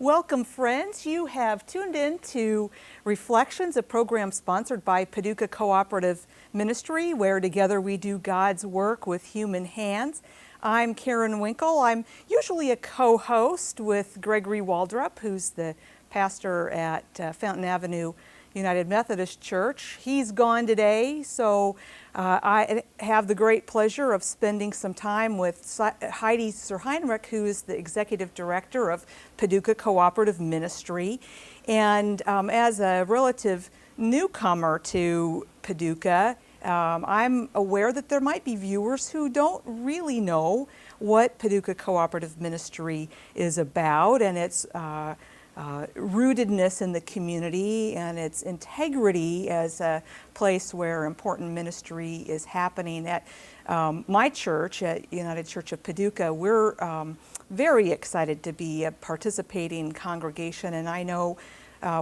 Welcome, friends. You have tuned in to Reflections, a program sponsored by Paducah Cooperative Ministry, where together we do God's work with human hands. I'm Karen Winkel. I'm usually a co-host with Gregory Waldrop, who's the pastor at Fountain Avenue United Methodist Church. He's gone today, so I have the great pleasure of spending some time with Heidi Suhrheinrich, who is the executive director of Paducah Cooperative Ministry. And as a relative newcomer to Paducah, I'm aware that there might be viewers who don't really know what Paducah Cooperative Ministry is about, and its rootedness in the community and its integrity as a place where important ministry is happening. At my church, at United Church of Paducah, we're very excited to be a participating congregation, and I know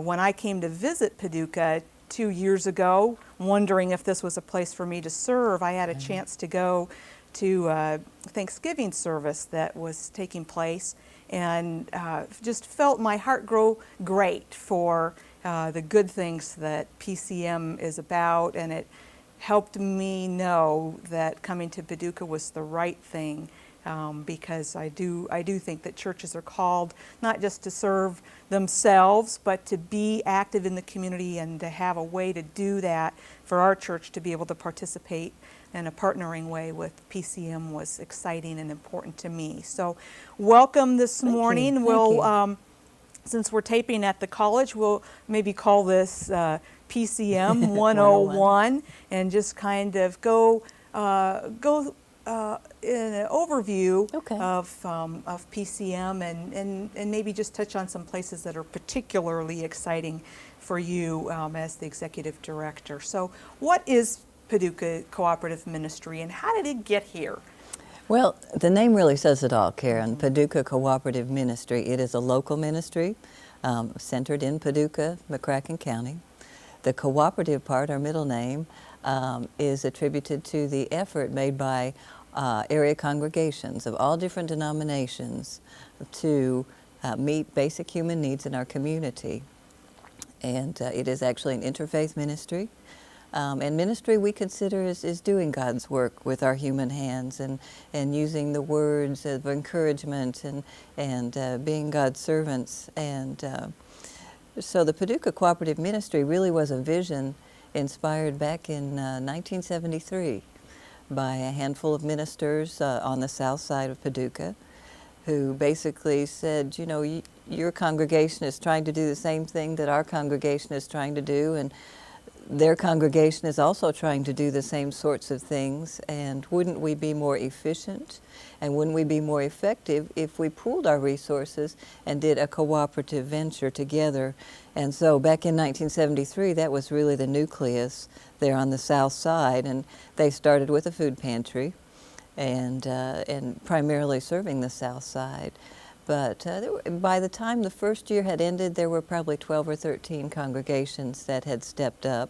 when I came to visit Paducah 2 years ago, wondering if this was a place for me to serve, I had a chance to go to a Thanksgiving service that was taking place, and just felt my heart grow great for the good things that PCM is about, and it helped me know that coming to Paducah was the right thing, because I do think that churches are called not just to serve themselves, but to be active in the community and to have a way to do that. For our church to be able to participate in a partnering way with PCM was exciting and important to me. So welcome this morning. We'll, since we're taping at the college, we'll maybe call this PCM 101 and just kind of go in an overview of PCM and maybe just touch on some places that are particularly exciting for you as the executive director. So what is Paducah Cooperative Ministry and how did it get here? Well, the name really says it all, Karen. Paducah Cooperative Ministry. It is a local ministry centered in Paducah, McCracken County. The cooperative part, our middle name, is attributed to the effort made by area congregations of all different denominations to meet basic human needs in our community. And it is actually an interfaith ministry. And ministry we consider is doing God's work with our human hands and using the words of encouragement and being God's servants. And so the Paducah Cooperative Ministry really was a vision inspired back in 1973 by a handful of ministers on the south side of Paducah who basically said, you know, your congregation is trying to do the same thing that our congregation is trying to do, and their congregation is also trying to do the same sorts of things, and wouldn't we be more efficient and wouldn't we be more effective if we pooled our resources and did a cooperative venture together? And so back in 1973, that was really the nucleus there on the south side, and they started with a food pantry and primarily serving the south side. But by the time the first year had ended, there were probably 12 or 13 congregations that had stepped up,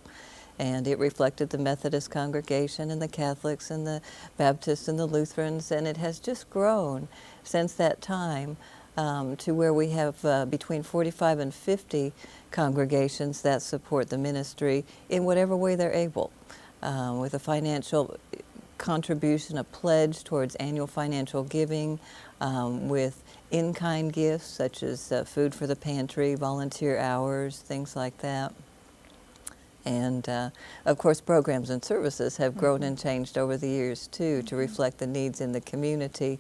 and it reflected the Methodist congregation and the Catholics and the Baptists and the Lutherans, and it has just grown since that time to where we have between 45 and 50 congregations that support the ministry in whatever way they're able, with a financial contribution, a pledge towards annual financial giving, with in-kind gifts such as food for the pantry, volunteer hours, things like that. And of course programs and services have grown and changed over the years too to reflect the needs in the community.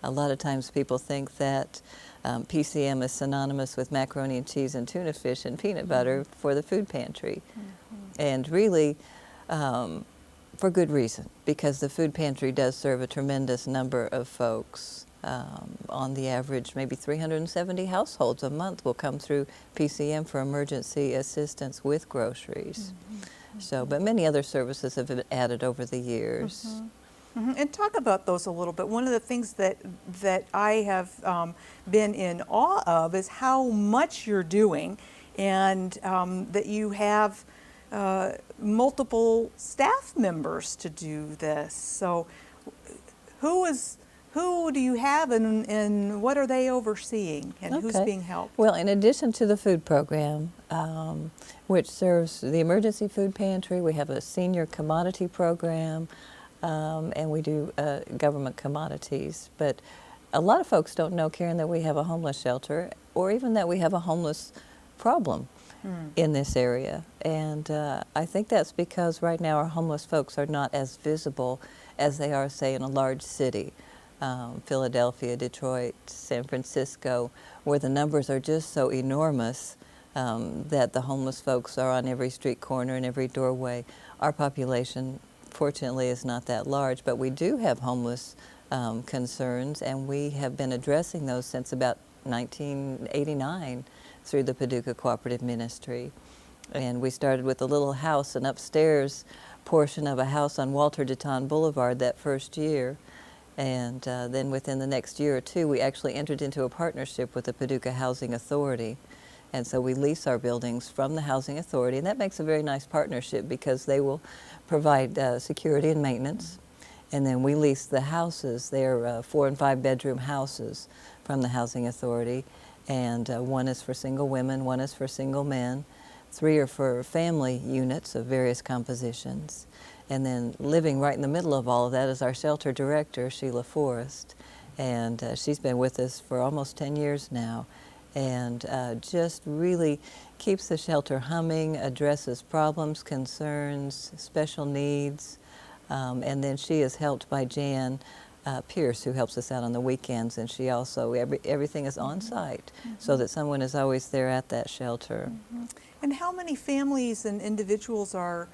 A lot of times people think that PCM is synonymous with macaroni and cheese and tuna fish and peanut butter for the food pantry. And really, for good reason, because the food pantry does serve a tremendous number of folks. On the average, maybe 370 households a month will come through PCM for emergency assistance with groceries. So, but many other services have been added over the years. And talk about those a little bit. One of the things that I have been in awe of is how much you're doing, and that you have multiple staff members to do this. So who who do you have, and what are they overseeing, and who's Okay. being helped? Well, in addition to the food program, which serves the emergency food pantry, we have a senior commodity program, and we do government commodities. But a lot of folks don't know, Karen, that we have a homeless shelter, or even that we have a homeless problem in this area. And I think that's because right now our homeless folks are not as visible as they are, say, in a large city. Philadelphia, Detroit, San Francisco, where the numbers are just so enormous that the homeless folks are on every street corner and every doorway. Our population, fortunately, is not that large, but we do have homeless concerns, and we have been addressing those since about 1989 through the Paducah Cooperative Ministry. And we started with a little house, an upstairs portion of a house on Walter Deton Boulevard that first year. And then within the next year or two, we actually entered into a partnership with the Paducah Housing Authority. And so we lease our buildings from the Housing Authority, and that makes a very nice partnership because they will provide security and maintenance. And then we lease the houses. They're 4 and 5 bedroom houses from the Housing Authority. And one is for single women, one is for single men, 3 are for family units of various compositions. And then living right in the middle of all of that is our shelter director, Sheila Forrest. And she's been with us for almost 10 years now. And just really keeps the shelter humming, addresses problems, concerns, special needs. And then she is helped by Jan Pierce, who helps us out on the weekends. And she also, everything is on site so that someone is always there at that shelter. And how many families and individuals are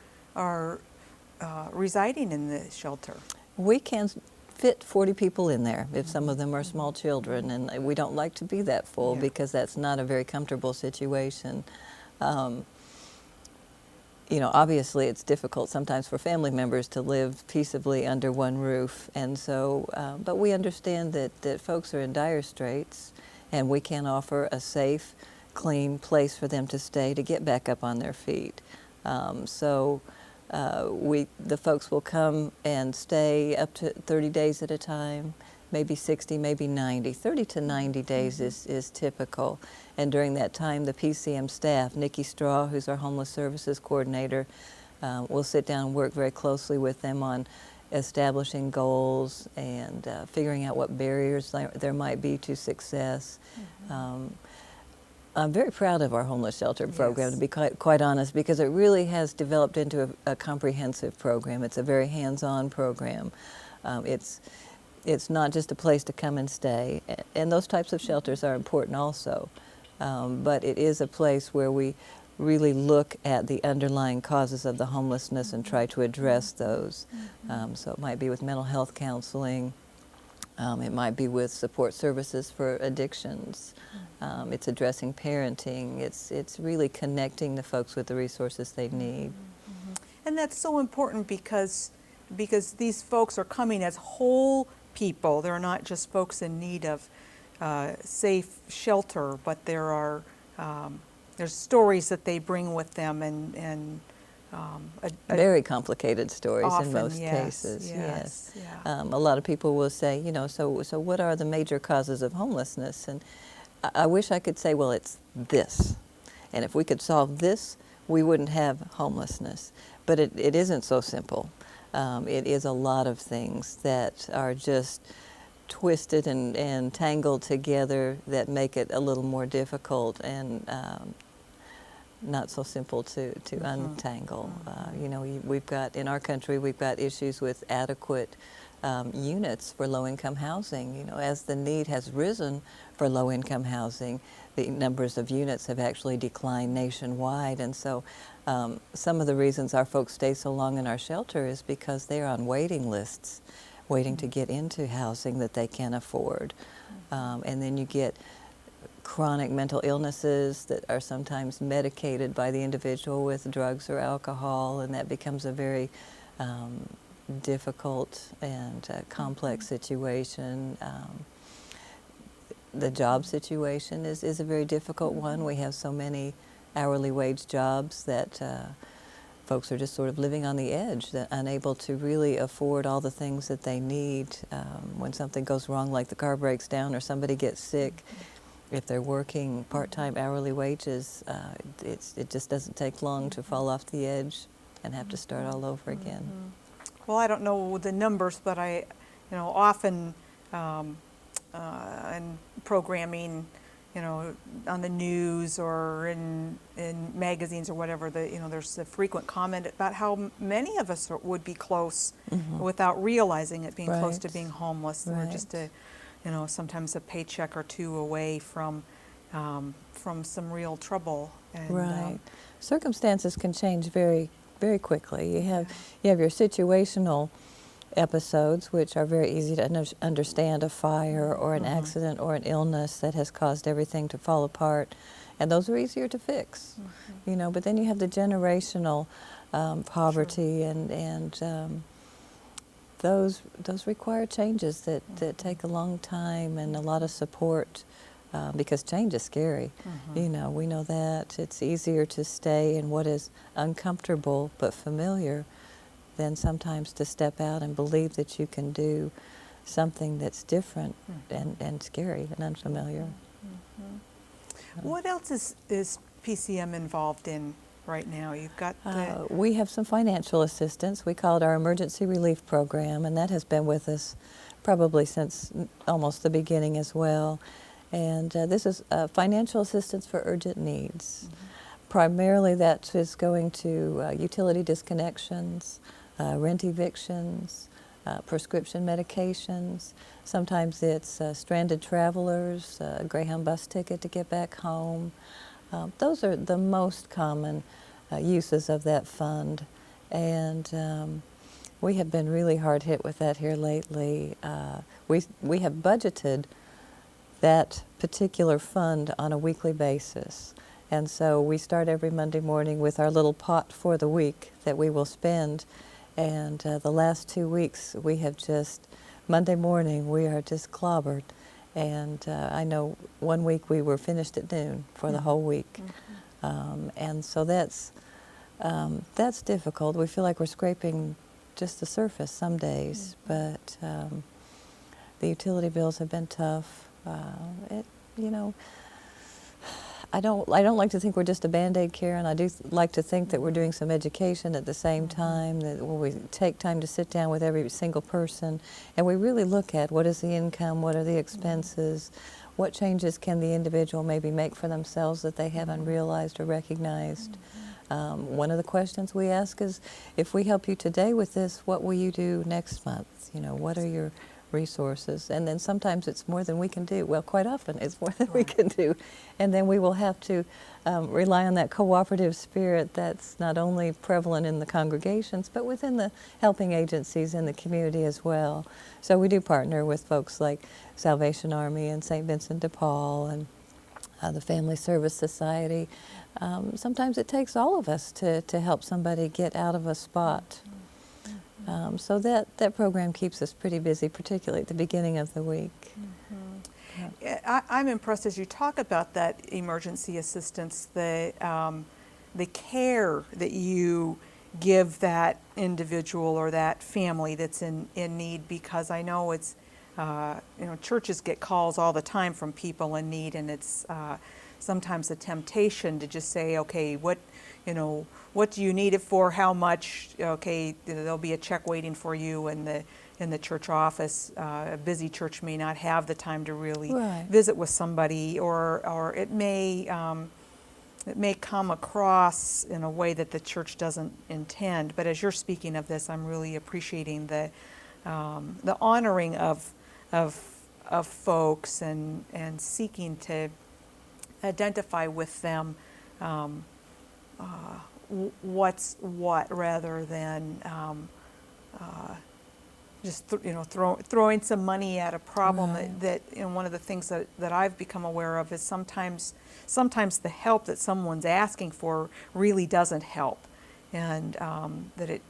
residing in the shelter? We can fit 40 people in there if some of them are small children, and we don't like to be that full because that's not a very comfortable situation. You know, obviously it's difficult sometimes for family members to live peaceably under one roof, and so, but we understand that folks are in dire straits, and we can offer a safe, clean place for them to stay to get back up on their feet. The folks will come and stay up to 30 days at a time, maybe 60, maybe 90. 30 to 90 days is typical. And during that time, the PCM staff, Nikki Straw, who's our homeless services coordinator, will sit down and work very closely with them on establishing goals and figuring out what barriers there might be to success. I'm very proud of our homeless shelter program, to be quite honest, because it really has developed into a comprehensive program. It's a very hands-on program. It's not just a place to come and stay, and those types of shelters are important also, but it is a place where we really look at the underlying causes of the homelessness and try to address those. So it might be with mental health counseling, it might be with support services for addictions. It's addressing parenting. It's really connecting the folks with the resources they need. And that's so important because these folks are coming as whole people. They're not just folks in need of safe shelter, but there's stories that they bring with them, and very complicated stories often, in most cases. Yes. A lot of people will say, you know, so what are the major causes of homelessness? And I wish I could say, well, it's this. And if we could solve this, we wouldn't have homelessness. But it isn't so simple. It is a lot of things that are just twisted and tangled together that make it a little more difficult and not so simple to untangle. You know, we've got, in our country, we've got issues with adequate units for low-income housing. You know, as the need has risen for low-income housing, the numbers of units have actually declined nationwide. And so some of the reasons our folks stay so long in our shelter is because they're on waiting lists, waiting to get into housing that they can afford. And then you get chronic mental illnesses that are sometimes medicated by the individual with drugs or alcohol, and that becomes a very difficult and complex situation. The job situation is a very difficult one. We have so many hourly wage jobs that folks are just sort of living on the edge, that unable to really afford all the things that they need. When something goes wrong, like the car breaks down or somebody gets sick, if they're working part-time hourly wages, it just doesn't take long to fall off the edge and have to start all over again. Well, I don't know the numbers, but often in programming, on the news or in magazines or whatever, there's a frequent comment about how many of us would be close without realizing it, being close to being homeless. We're just sometimes a paycheck or two away from some real trouble. And, Circumstances can change very, very quickly. You have your situational episodes, which are very easy to understand, a fire or an accident or an illness that has caused everything to fall apart, and those are easier to fix. But then you have the generational poverty, and those require changes that take a long time and a lot of support, because change is scary. We know that. It's easier to stay in what is uncomfortable but familiar than sometimes to step out and believe that you can do something that's different and scary and unfamiliar. What else is PCM involved in right now? You've got we have some financial assistance. We call it our Emergency Relief Program, and that has been with us probably since almost the beginning as well. And this is financial assistance for urgent needs. Primarily that is going to utility disconnections, rent evictions, prescription medications. Sometimes it's stranded travelers, a Greyhound bus ticket to get back home. Those are the most common uses of that fund. And we have been really hard hit with that here lately. We have budgeted that particular fund on a weekly basis. And so we start every Monday morning with our little pot for the week that we will spend. And the last 2 weeks, we have just, Monday morning, we are just clobbered. And I know one week we were finished at noon for the whole week. And so that's difficult. We feel like we're scraping just the surface some days, but the utility bills have been tough. I don't like to think we're just a Band-Aid care, and I do like to think that we're doing some education at the same time, that we take time to sit down with every single person, and we really look at what is the income, what are the expenses, what changes can the individual maybe make for themselves that they haven't realized or recognized. One of the questions we ask is, if we help you today with this, what will you do next month? What are your resources? And then sometimes it's more than we can do. Well, quite often it's more than we can do. And then we will have to rely on that cooperative spirit that's not only prevalent in the congregations, but within the helping agencies in the community as well. So we do partner with folks like Salvation Army and St. Vincent de Paul and the Family Service Society. Sometimes it takes all of us to help somebody get out of a spot. So that program keeps us pretty busy, particularly at the beginning of the week. I'm impressed as you talk about that emergency assistance, the care that you give that individual or that family that's in need, because I know it's, churches get calls all the time from people in need, and it's sometimes a temptation to just say, okay, what do you need it for? How much? Okay, there'll be a check waiting for you in the church office. A busy church may not have the time to really visit with somebody, or it may come across in a way that the church doesn't intend. But as you're speaking of this, I'm really appreciating the honoring of folks and seeking to identify with them what's what, rather than just throwing some money at a problem. That one of the things that I've become aware of is sometimes the help that someone's asking for really doesn't help, and that it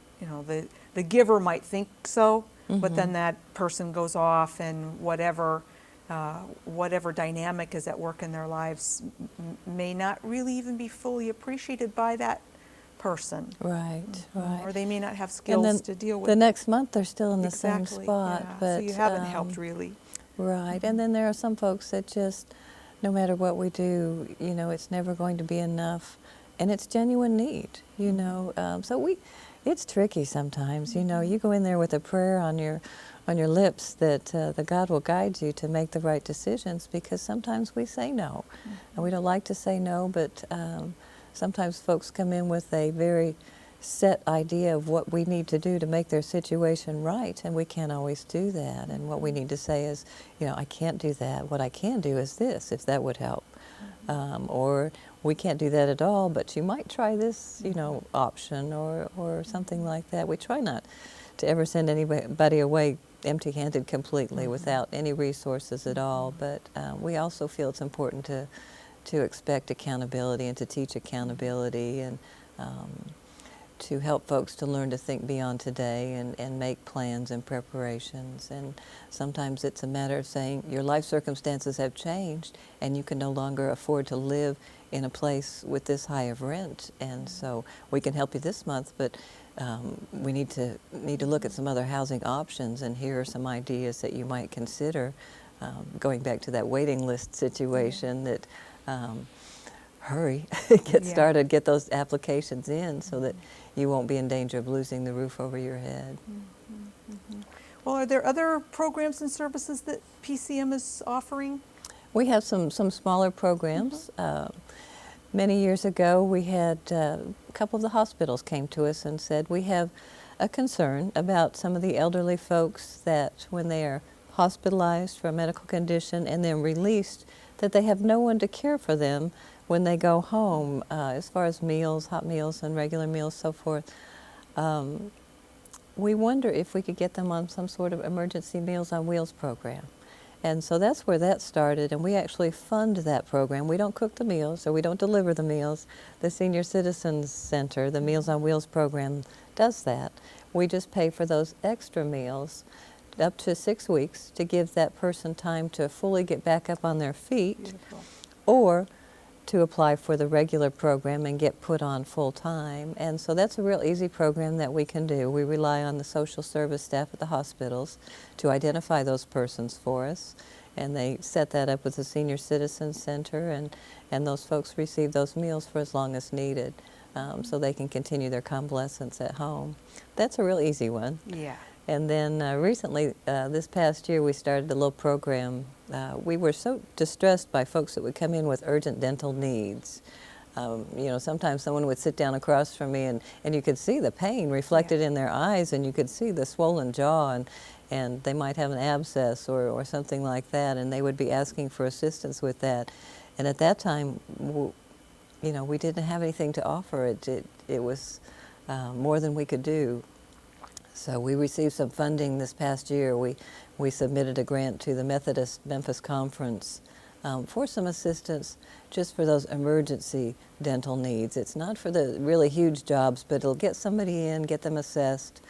the giver might think so, but then that person goes off, and whatever dynamic is at work in their lives may not really even be fully appreciated by that person. Right, right. Or they may not have And skills then to deal with the next month they're still in the same exactly, spot. yeah. But so you haven't helped really. Right, and then there are some folks that just, no matter what we do, you know, it's never going to be enough, and it's genuine need, you know. It's tricky sometimes, you know. You go in there with a prayer on your lips that the God will guide you to make the right decisions, because sometimes we say no, and we don't like to say no, but sometimes folks come in with a very set idea of what we need to do to make their situation right, and we can't always do that. And what we need to say is, you know, I can't do that. What I can do is this, if that would help. Or we can't do that at all, but you might try this, you know, option or something like that. We try not to ever send anybody away empty-handed completely without any resources at all, but we also feel it's important to expect accountability and to teach accountability, and to help folks to learn to think beyond today and make plans and preparations. And sometimes it's a matter of saying your life circumstances have changed and you can no longer afford to live in a place with this high of rent. And so we can help you this month, but we need to look at some other housing options, and here are some ideas that you might consider, going back to that waiting list situation, that hurry, get started, get those applications in so that you won't be in danger of losing the roof over your head. Well, are there other programs and services that PCM is offering? We have some smaller programs. Many years ago, we had a couple of the hospitals came to us and said, we have a concern about some of the elderly folks that when they are hospitalized for a medical condition and then released, that they have no one to care for them when they go home, as far as meals, hot meals and regular meals, so forth. We wonder if we could get them on some sort of emergency Meals on Wheels program. And so that's where that started, and we actually fund that program. We don't cook the meals, or we don't deliver the meals. The Senior Citizens Center, the Meals on Wheels program, does that. We just pay for those extra meals up to 6 weeks to give that person time to fully get back up on their feet. Beautiful. Or to apply for the regular program and get put on full time. And so that's a real easy program that we can do. We rely on the social service staff at the hospitals to identify those persons for us, and they set that up with the Senior Citizens Center, and those folks receive those meals for as long as needed, so they can continue their convalescence at home. That's a real easy one. Yeah. And then recently, this past year, we started a little program. We were so distressed by folks that would come in with urgent dental needs. You know, sometimes someone would sit down across from me and you could see the pain reflected in their eyes, and you could see the swollen jaw, and they might have an abscess or something like that, and they would be asking for assistance with that. And at that time, you know, we didn't have anything to offer. It was more than we could do. So we received some funding this past year. We submitted a grant to the Methodist Memphis Conference for some assistance just for those emergency dental needs. It's not for the really huge jobs, but it'll get somebody in, get them assessed,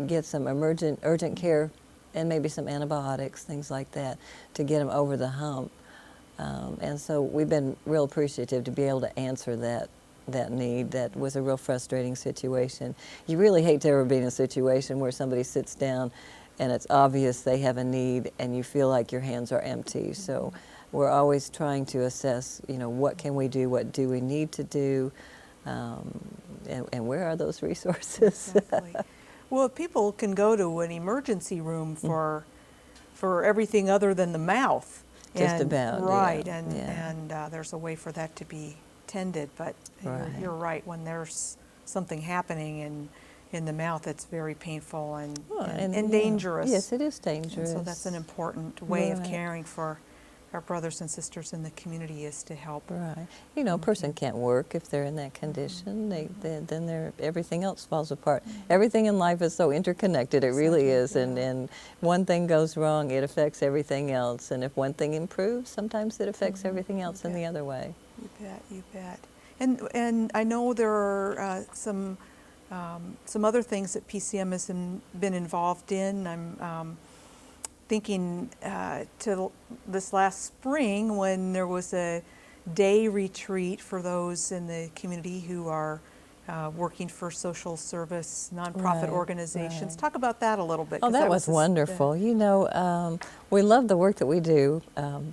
get some urgent care, and maybe some antibiotics, things like that, to get them over the hump. And so we've been real appreciative to be able to answer that need. That was a real frustrating situation. You really hate to ever be in a situation where somebody sits down and it's obvious they have a need and you feel like your hands are empty. So we're always trying to assess, you know, what can we do, what do we need to do, and where are those resources? Exactly. Well, people can go to an emergency room for everything other than the mouth. Just about, right, yeah. And there's a way for that to be tended, but you're right. When there's something happening in the mouth, it's very painful and dangerous. Yes, it is dangerous. And so that's an important way of caring for our brothers and sisters in the community, is to help. Right. You know, a person can't work if they're in that condition. Then everything else falls apart. Everything in life is so interconnected. It really is. And one thing goes wrong, it affects everything else. And if one thing improves, sometimes it affects everything else in the other way. You bet. And I know there are some other things that PCM has been involved in. I'm thinking to this last spring when there was a day retreat for those in the community who are working for social service nonprofit Right, organizations. right. Talk about that a little bit. Oh, 'Cause that was wonderful. You know, we love the work that we do,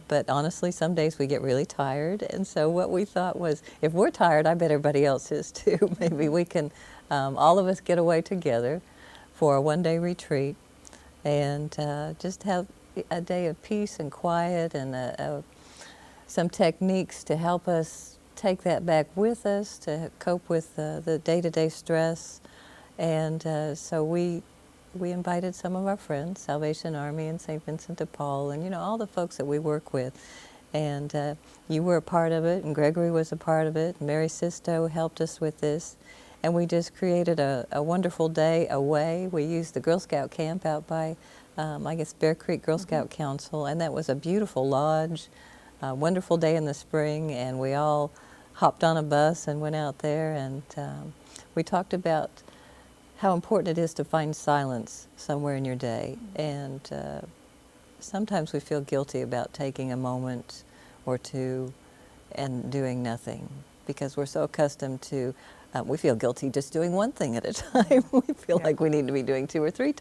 but honestly, some days we get really tired. And so what we thought was, if we're tired, I bet everybody else is too. Maybe we can, all of us get away together for a one-day retreat and just have a day of peace and quiet and some techniques to help us take that back with us to cope with the day-to-day stress. And so we invited some of our friends, Salvation Army and St. Vincent de Paul, and you know all the folks that we work with. And you were a part of it, and Gregory was a part of it. Mary Sisto helped us with this, and we just created a wonderful day away. We used the Girl Scout camp out by, I guess, Bear Creek Girl Scout Council, and that was a beautiful lodge. A wonderful day in the spring, and we all hopped on a bus and went out there, and we talked about how important it is to find silence somewhere in your day. And sometimes we feel guilty about taking a moment or two and doing nothing because we're so accustomed to, we feel guilty just doing one thing at a time. We feel like we need to be doing 2 or 3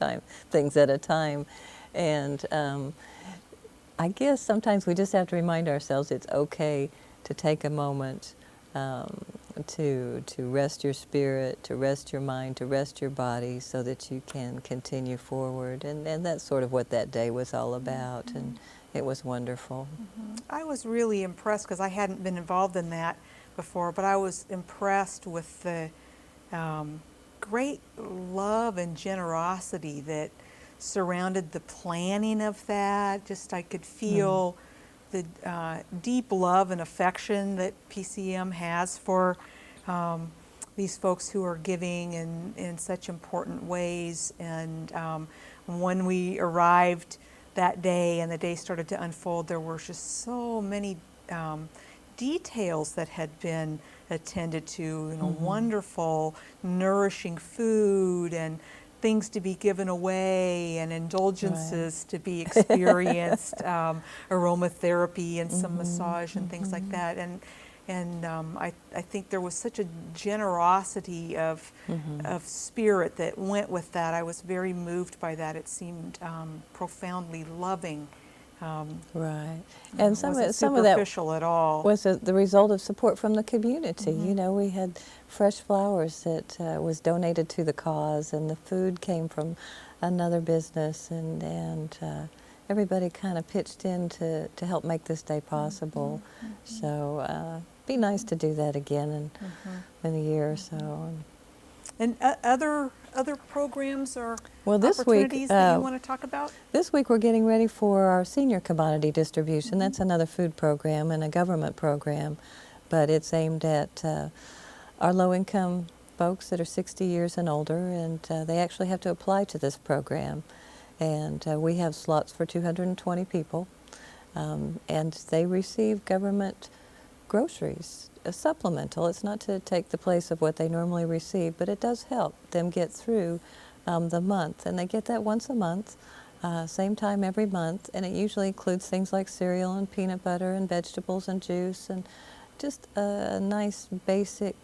things at a time. And I guess sometimes we just have to remind ourselves it's okay to take a moment to rest your spirit, to rest your mind, to rest your body so that you can continue forward. And that's sort of what that day was all about, and it was wonderful. I was really impressed because I hadn't been involved in that before, but I was impressed with the great love and generosity that surrounded the planning of that. Just I could feel the deep love and affection that PCM has for these folks who are giving in such important ways. And when we arrived that day and the day started to unfold, there were just so many details that had been attended to, you know, wonderful, nourishing food and things to be given away and indulgences to be experienced, aromatherapy and some massage and things like that. And I think there was such a generosity of spirit that went with that. I was very moved by that. It seemed profoundly loving. Right. And some of that superficial at all. was the result of support from the community. You know, we had fresh flowers that was donated to the cause, and the food came from another business, and everybody kind of pitched in to help make this day possible. So be nice to do that again in a year or so. And other programs or this opportunities week, that you want to talk about? This week we're getting ready for our senior commodity distribution. That's another food program and a government program, but it's aimed at our low-income folks that are 60 years and older, and they actually have to apply to this program. And we have slots for 220 people, and they receive government groceries, a supplemental. It's not to take the place of what they normally receive, but it does help them get through the month. And they get that once a month, same time every month, and it usually includes things like cereal and peanut butter and vegetables and juice and just a nice basic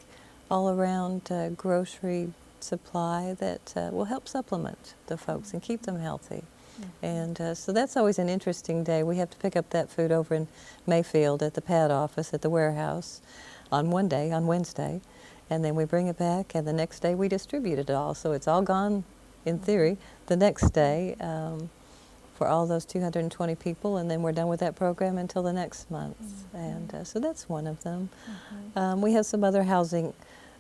all-around grocery supply that will help supplement the folks and keep them healthy. And so that's always an interesting day. We have to pick up that food over in Mayfield at the PAD office at the warehouse on one day, on Wednesday, and then we bring it back, and the next day we distribute it all. So it's all gone, in theory, the next day for all those 220 people, and then we're done with that program until the next month. And so that's one of them. We have some other housing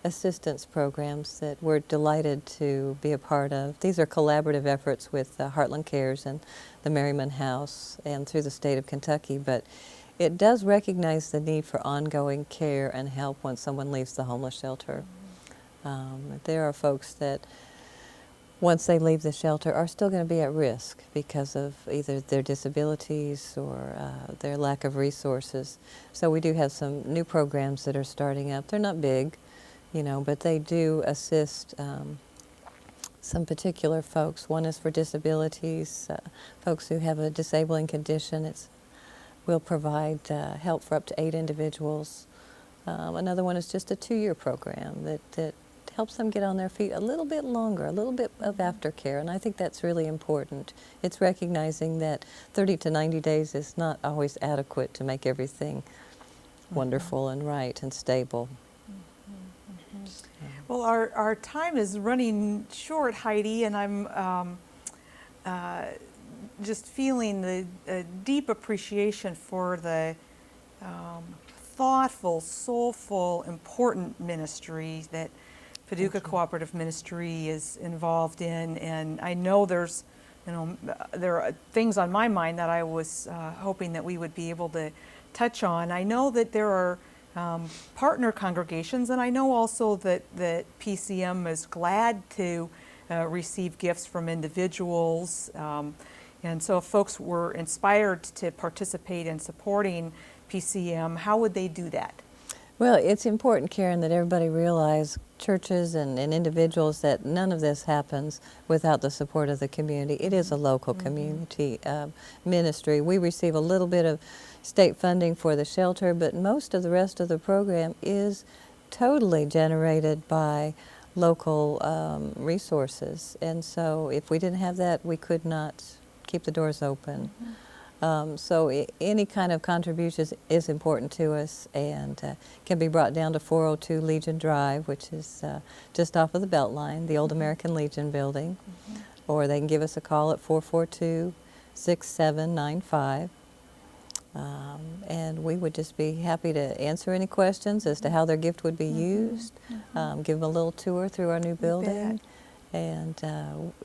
assistance programs that we're delighted to be a part of. These are collaborative efforts with Heartland Cares and the Merriman House and through the state of Kentucky, but it does recognize the need for ongoing care and help when someone leaves the homeless shelter. There are folks that once they leave the shelter are still going to be at risk because of either their disabilities or their lack of resources. So we do have some new programs that are starting up. They're not big, you know, but they do assist some particular folks. One is for disabilities, folks who have a disabling condition. It's We'll provide help for up to 8 individuals. Another one is just a 2-year program that helps them get on their feet a little bit longer, a little bit of aftercare, and I think that's really important. It's recognizing that 30 to 90 days is not always adequate to make everything wonderful and right and stable. Well, our time is running short, Heidi, and I'm just feeling the deep appreciation for the thoughtful, soulful, important ministry that Paducah Cooperative Ministry is involved in, and I know there's, there are things on my mind that I was hoping that we would be able to touch on. I know that there are partner congregations, and I know also that PCM is glad to receive gifts from individuals, and so if folks were inspired to participate in supporting PCM, how would they do that? Well, it's important, Karen, that everybody realize, churches and individuals, that none of this happens without the support of the community. It is a local community ministry. We receive a little bit of state funding for the shelter, but most of the rest of the program is totally generated by local resources. And so if we didn't have that, we could not keep the doors open. So any kind of contributions is important to us, and can be brought down to 402 Legion Drive, which is just off of the Beltline, the old American Legion building, or they can give us a call at 442-6795. And we would just be happy to answer any questions as to how their gift would be used, give them a little tour through our new building. And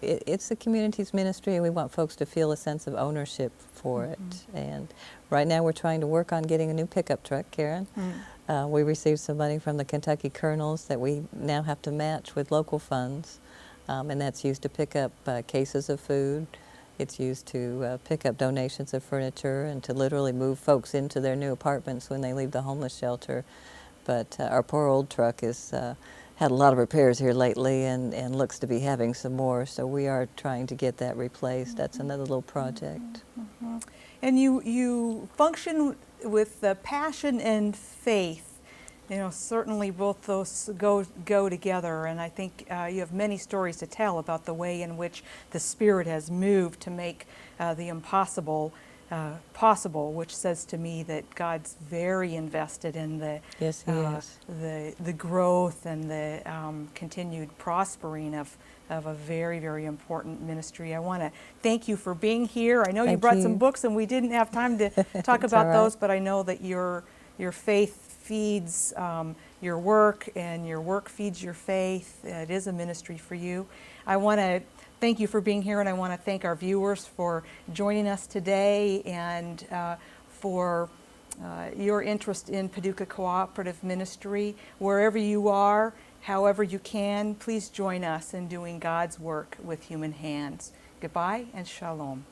it's the community's ministry, and we want folks to feel a sense of ownership for it. And right now we're trying to work on getting a new pickup truck, Karen. We received some money from the Kentucky Colonels that we now have to match with local funds, and that's used to pick up cases of food. It's used to pick up donations of furniture and to literally move folks into their new apartments when they leave the homeless shelter. But our poor old truck is had a lot of repairs here lately and looks to be having some more, so we are trying to get that replaced. That's another little project. And you function with passion and faith. Certainly both those go together, and I think you have many stories to tell about the way in which the Spirit has moved to make the impossible possible, which says to me that God's very invested in the Yes, He is. the growth and the continued prospering of a very, very important ministry. I want to thank you for being here. I know you brought some books, and we didn't have time to talk about those, but I know that your faith feeds your work, and your work feeds your faith. It is a ministry for you. I want to thank you for being here, and I want to thank our viewers for joining us today, and for your interest in Paducah Cooperative Ministry. Wherever you are, however you can, please join us in doing God's work with human hands. Goodbye and shalom.